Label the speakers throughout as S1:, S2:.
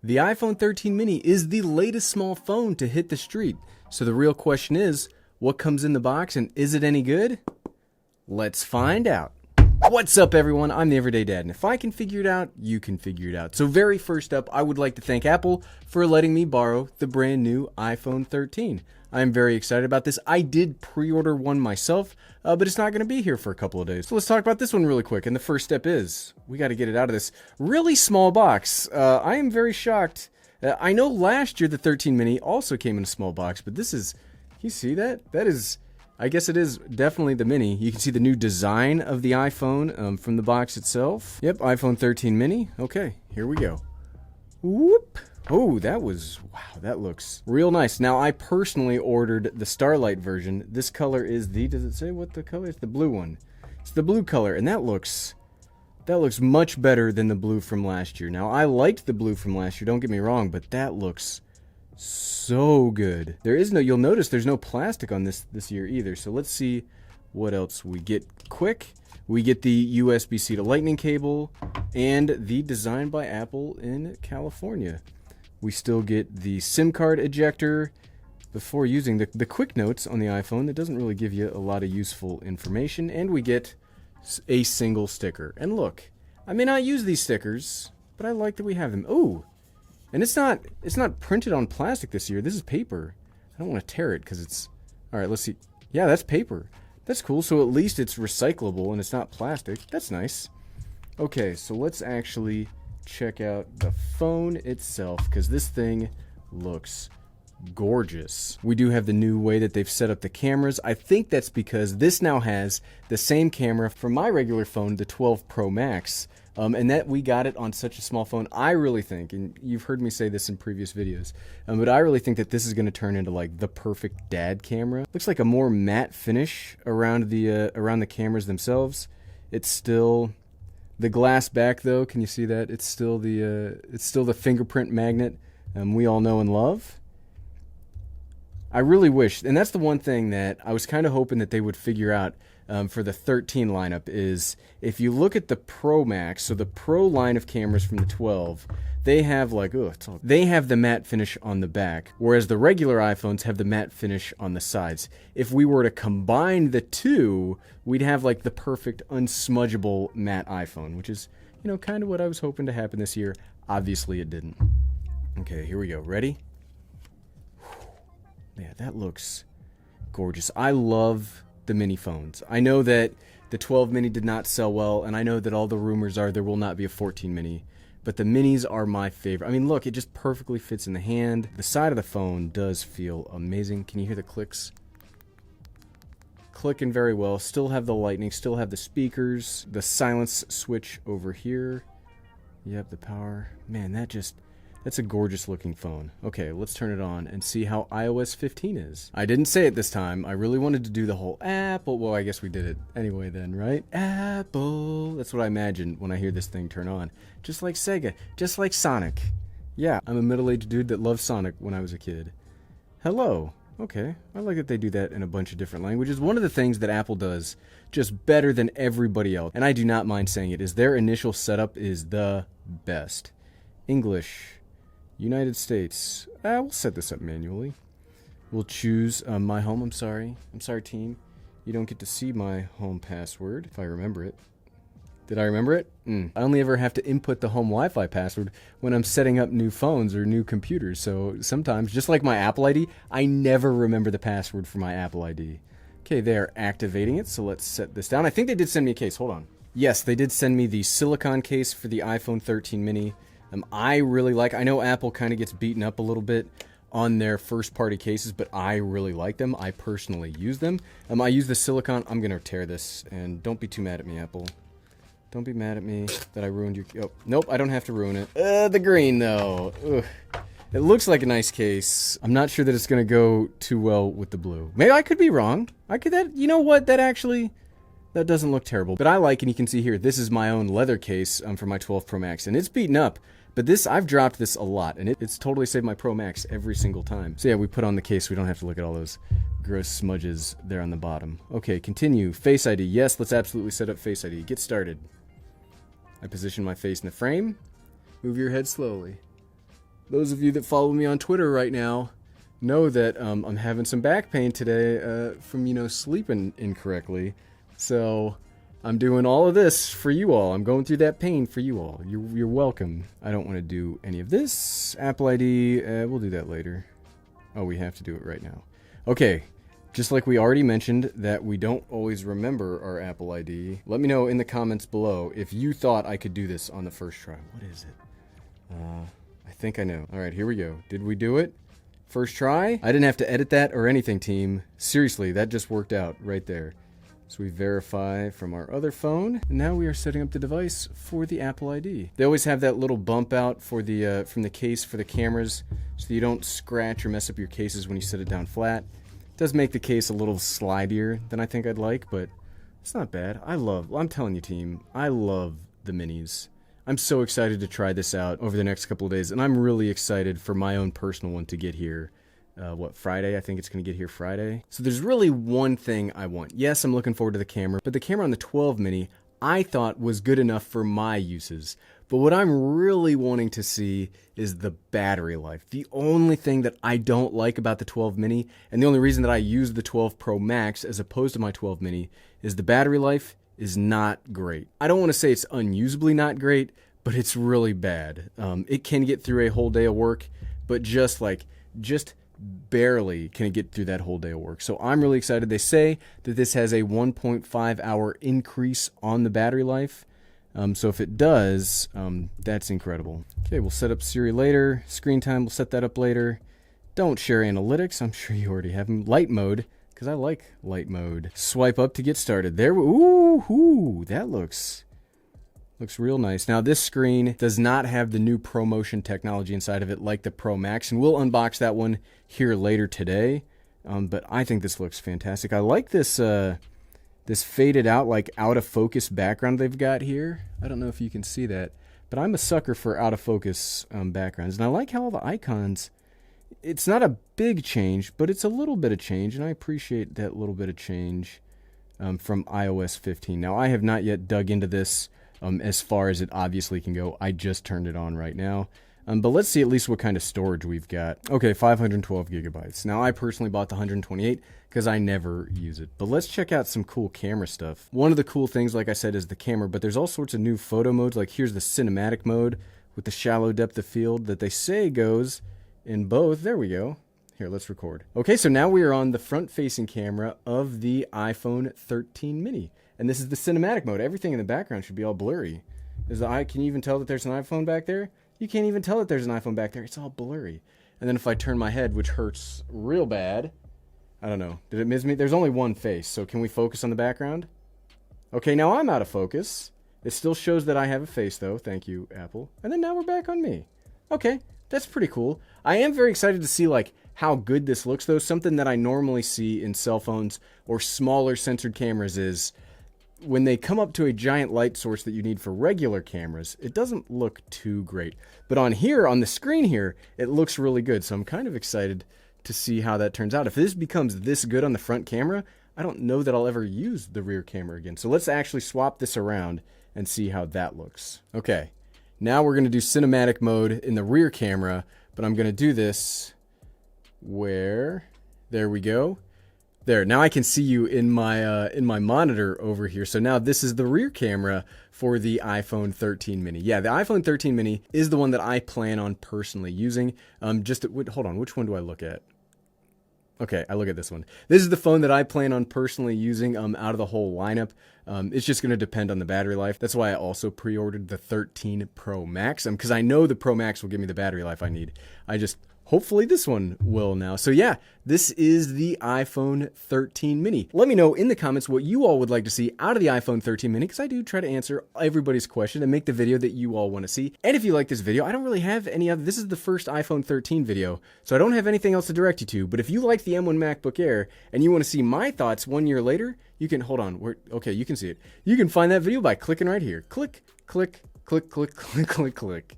S1: The iPhone 13 mini is the latest small phone to hit the street. So the real question is, what comes in the box and is it any good? Let's find out. What's up everyone, I'm the Everyday Dad, and if I can figure it out, you can figure it out. So very first up, I would like to thank Apple for letting me borrow the brand new iPhone 13. I'm very excited about this. I did pre-order one myself, but it's not going to be here for a couple of days. So let's talk about this one really quick, and the first step is, we got to get it out of this really small box. I am very shocked. I know last year the 13 mini also came in a small box, but this is, you see that? That is... I guess it is definitely the mini. You can see the new design of the iPhone from the box itself. Yep, iPhone 13 mini. Okay, here we go. Whoop. Oh, that was, wow, that looks real nice. Now, I personally ordered the Starlight version. This color is the, does it say what the color is? The blue one. It's the blue color, and that looks much better than the blue from last year. Now, I liked the blue from last year, don't get me wrong, but that looks so good. There is no, you'll notice there's no plastic on this year either. So let's see what else we get quick. We get the USB-C to Lightning cable and the design by Apple in California. We still get the SIM card ejector before using the quick notes on the iPhone. That doesn't really give you a lot of useful information. And we get a single sticker. And look, I may not use these stickers, but I like that we have them. Oh! And it's not printed on plastic this year. This is paper. I don't want to tear it because it's... Alright, let's see. Yeah, that's paper. That's cool. So at least it's recyclable and it's not plastic. That's nice. Okay, so let's actually check out the phone itself because this thing looks gorgeous. We do have the new way that they've set up the cameras. I think that's because this now has the same camera from my regular phone, the 12 Pro Max. And that we got it on such a small phone. I really think, and you've heard me say this in previous videos, but I really think that this is going to turn into like the perfect dad camera. Looks like a more matte finish around the cameras themselves. It's still the glass back though. Can you see that? It's still the fingerprint magnet we all know and love. I really wish, and that's the one thing that I was kind of hoping that they would figure out for the 13 lineup is if you look at the Pro Max, so the Pro line of cameras from the 12, they have like, they have the matte finish on the back, whereas the regular iPhones have the matte finish on the sides. If we were to combine the two, we'd have like the perfect unsmudgeable matte iPhone, which is, you know, kind of what I was hoping to happen this year. Obviously it didn't. Okay, here we go. Ready? Yeah, that looks gorgeous. I love the mini phones. I know that the 12 mini did not sell well, and I know that all the rumors are there will not be a 14 mini, but the minis are my favorite. I mean, look, it just perfectly fits in the hand. The side of the phone does feel amazing. Can you hear the clicks? Clicking very well. Still have the lightning, still have the speakers, the silence switch over here. Yep, the power. Man, that's a gorgeous looking phone. Okay, let's turn it on and see how iOS 15 is. I didn't say it this time. I really wanted to do the whole Apple. Well, I guess we did it anyway then, right? Apple. That's what I imagine when I hear this thing turn on. Just like Sega. Just like Sonic. Yeah, I'm a middle-aged dude that loved Sonic when I was a kid. Hello. Okay, I like that they do that in a bunch of different languages. One of the things that Apple does just better than everybody else, and I do not mind saying it, is their initial setup is the best. English. United States. We'll set this up manually. We'll choose my home. I'm sorry, team. You don't get to see my home password if I remember it. Did I remember it? I only ever have to input the home Wi-Fi password when I'm setting up new phones or new computers. So sometimes, just like my Apple ID, I never remember the password for my Apple ID. Okay, they're activating it, so let's set this down. I think they did send me a case. Hold on. Yes, they did send me the silicone case for the iPhone 13 mini. I really like, I know Apple kind of gets beaten up a little bit on their first party cases, but I really like them. I personally use them. I use the silicone. I'm going to tear this, and don't be too mad at me, Apple. Don't be mad at me that I ruined your, oh, nope, I don't have to ruin it. The green though. Ugh. It looks like a nice case. I'm not sure that it's going to go too well with the blue. Maybe I could be wrong. You know what, that doesn't look terrible. But I like, and you can see here, this is my own leather case for my 12 Pro Max, and it's beaten up. But this, I've dropped this a lot, and it's totally saved my Pro Max every single time. So yeah, we put on the case, we don't have to look at all those gross smudges there on the bottom. Okay, continue. Face ID. Yes, let's absolutely set up Face ID. Get started. I position my face in the frame. Move your head slowly. Those of you that follow me on Twitter right now know that I'm having some back pain today from, you know, sleeping incorrectly. So I'm doing all of this for you all. I'm going through that pain for you all. You're welcome. I don't want to do any of this. Apple ID, we'll do that later. Oh, we have to do it right now. Okay, just like we already mentioned that we don't always remember our Apple ID. Let me know in the comments below if you thought I could do this on the first try. What is it? I think I know. All right, here we go. Did we do it? First try? I didn't have to edit that or anything, team. Seriously, that just worked out right there. So we verify from our other phone, and now we are setting up the device for the Apple ID. They always have that little bump out for the from the case for the cameras, so you don't scratch or mess up your cases when you set it down flat. It does make the case a little slidier than I think I'd like, but it's not bad. I'm telling you, team, I love the minis. I'm so excited to try this out over the next couple of days, and I'm really excited for my own personal one to get here. Friday? I think it's going to get here Friday. So there's really one thing I want. Yes, I'm looking forward to the camera, but the camera on the 12 mini I thought was good enough for my uses. But what I'm really wanting to see is the battery life. The only thing that I don't like about the 12 mini, and the only reason that I use the 12 Pro Max as opposed to my 12 mini, is the battery life is not great. I don't want to say it's unusably not great, but it's really bad. It can get through a whole day of work, but just barely can it get through that whole day of work. So I'm really excited. They say that this has a 1.5 hour increase on the battery life. So if it does, that's incredible. Okay, we'll set up Siri later. Screen time, we'll set that up later. Don't share analytics. I'm sure you already have them. Light mode, because I like light mode. Swipe up to get started. There, ooh, that looks real nice. Now this screen does not have the new ProMotion technology inside of it like the Pro Max, and we'll unbox that one here later today. But I think this looks fantastic. I like this this faded out, like out of focus background they've got here. I don't know if you can see that, but I'm a sucker for out of focus backgrounds, and I like how all the icons. It's not a big change, but it's a little bit of change, and I appreciate that little bit of change from iOS 15. Now I have not yet dug into this. As far as it obviously can go. I just turned it on right now. But let's see at least what kind of storage we've got. Okay, 512 gigabytes. Now, I personally bought the 128 because I never use it. But let's check out some cool camera stuff. One of the cool things, like I said, is the camera, but there's all sorts of new photo modes. Like here's the cinematic mode with the shallow depth of field that they say goes in both. There we go. Here, let's record. Okay, so now we are on the front-facing camera of the iPhone 13 mini. And this is the cinematic mode. Everything in the background should be all blurry. Can you even tell that there's an iPhone back there? You can't even tell that there's an iPhone back there. It's all blurry. And then if I turn my head, which hurts real bad, I don't know. Did it miss me? There's only one face, so can we focus on the background? Okay, now I'm out of focus. It still shows that I have a face, though. Thank you, Apple. And then now we're back on me. Okay, that's pretty cool. I am very excited to see, like, how good this looks, though. Something that I normally see in cell phones or smaller censored cameras is when they come up to a giant light source that you need for regular cameras, it doesn't look too great. But on here, on the screen here, it looks really good. So I'm kind of excited to see how that turns out. If this becomes this good on the front camera, I don't know that I'll ever use the rear camera again. So let's actually swap this around and see how that looks. Okay, now we're going to do cinematic mode in the rear camera, but I'm going to do this where, there we go. There, now I can see you in my monitor over here. So now this is the rear camera for the iPhone 13 mini. Yeah, the iPhone 13 mini is the one that I plan on personally using. Hold on, which one do I look at? Okay, I look at this one. This is the phone that I plan on personally using out of the whole lineup. It's just going to depend on the battery life. That's why I also pre-ordered the 13 Pro Max, because I know the Pro Max will give me the battery life I need. Hopefully this one will now. So yeah, this is the iPhone 13 mini. Let me know in the comments what you all would like to see out of the iPhone 13 mini, because I do try to answer everybody's question and make the video that you all want to see. And if you like this video, I don't really have any other. This is the first iPhone 13 video, so I don't have anything else to direct you to. But if you like the M1 MacBook Air and you want to see my thoughts 1 year later, you can, hold on, okay, you can see it. You can find that video by clicking right here. Click, click, click, click, click, click, click.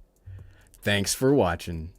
S1: Thanks for watching.